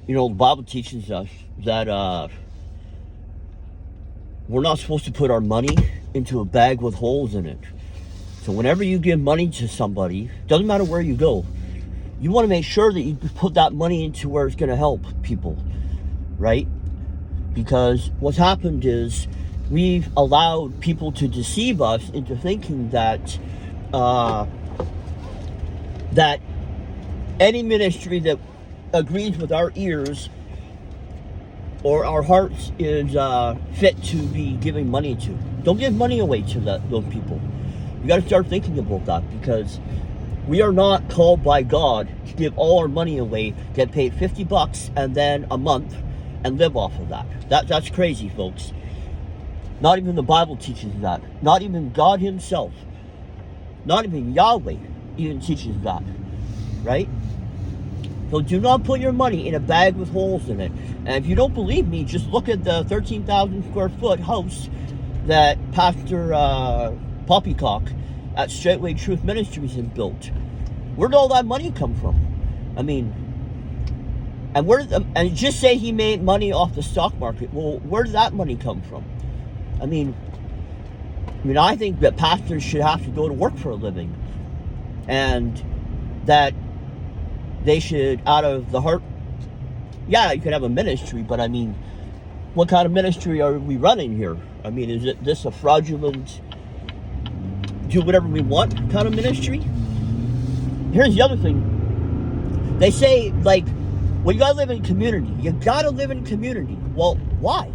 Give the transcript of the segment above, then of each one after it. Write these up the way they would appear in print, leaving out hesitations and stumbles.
You know, the Bible teaches us that we're not supposed to put our money into a bag with holes in it. So whenever you give money to somebody, doesn't matter where you go, you want to make sure that you put that money into where it's going to help people, right? Because what's happened is we've allowed people to deceive us into thinking that that any ministry that agrees with our ears or our hearts is fit to be giving money to. Don't give money away to those people. You got to start thinking about that, because we are not called by God to give all our money away, get paid $50 and then a month and live off of that. That's crazy, folks. Not even the Bible teaches that. Not even God himself. Not even Yahweh even teaches that, right? So do not put your money in a bag with holes in it. And if you don't believe me, just look at the 13,000 square foot house that Pastor Poppycock at Straitway Truth Ministries has built. Where did all that money come from? I mean, and just say he made money off the stock market. Well, where did that money come from? I mean, I think that pastors should have to go to work for a living, and that they should, out of the heart, yeah, you could have a ministry, but I mean, what kind of ministry are we running here? I mean, is this a fraudulent, do whatever we want kind of ministry? Here's the other thing. They say, like, well, you gotta live in community. You gotta live in community. Well, why?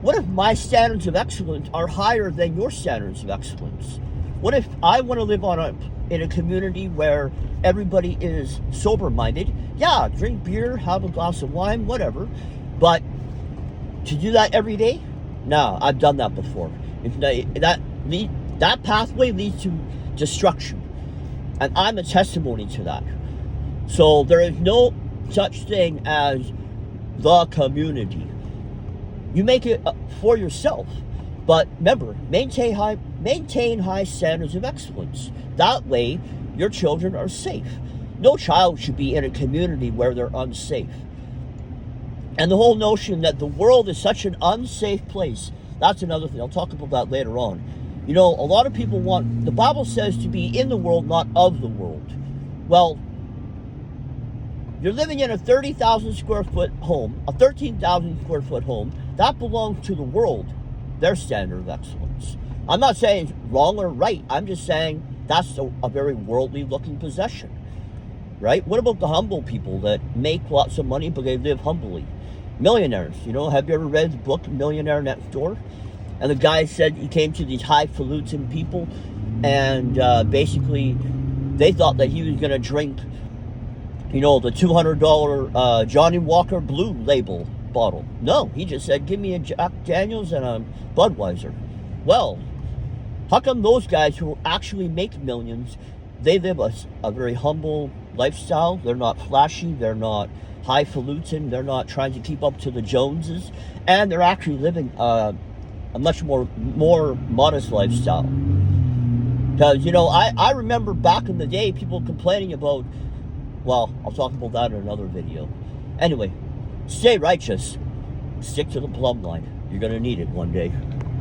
What if my standards of excellence are higher than your standards of excellence? What if I want to live in a community where everybody is sober-minded? Yeah, drink beer, have a glass of wine, whatever. But to do that every day? No, I've done that before. That pathway leads to destruction. And I'm a testimony to that. So there is no such thing as the community. You make it for yourself. But remember, maintain high standards of excellence. That way, your children are safe. No child should be in a community where they're unsafe. And the whole notion that the world is such an unsafe place, that's another thing. I'll talk about that later on. You know, a lot of people want, the Bible says to be in the world, not of the world. Well, you're living in a 30,000 square foot home, a 13,000 square foot home, that belongs to the world, their standard of excellence. I'm not saying it's wrong or right. I'm just saying that's a very worldly looking possession, right? What about the humble people that make lots of money, but they live humbly? Millionaires, you know, have you ever read the book Millionaire Next Door? And the guy said he came to these highfalutin people, and basically they thought that he was going to drink, you know, the $200 Johnny Walker Blue Label bottle. No, he just said, give me a Jack Daniels and a Budweiser. Well, how come those guys who actually make millions, they live a very humble lifestyle? They're not flashy, they're not highfalutin, they're not trying to keep up to the Joneses, and they're actually living a much more modest lifestyle. Because, you know, I remember back in the day, people complaining about, well, I'll talk about that in another video. Anyway, stay righteous. Stick to the plumb line. You're going to need it one day.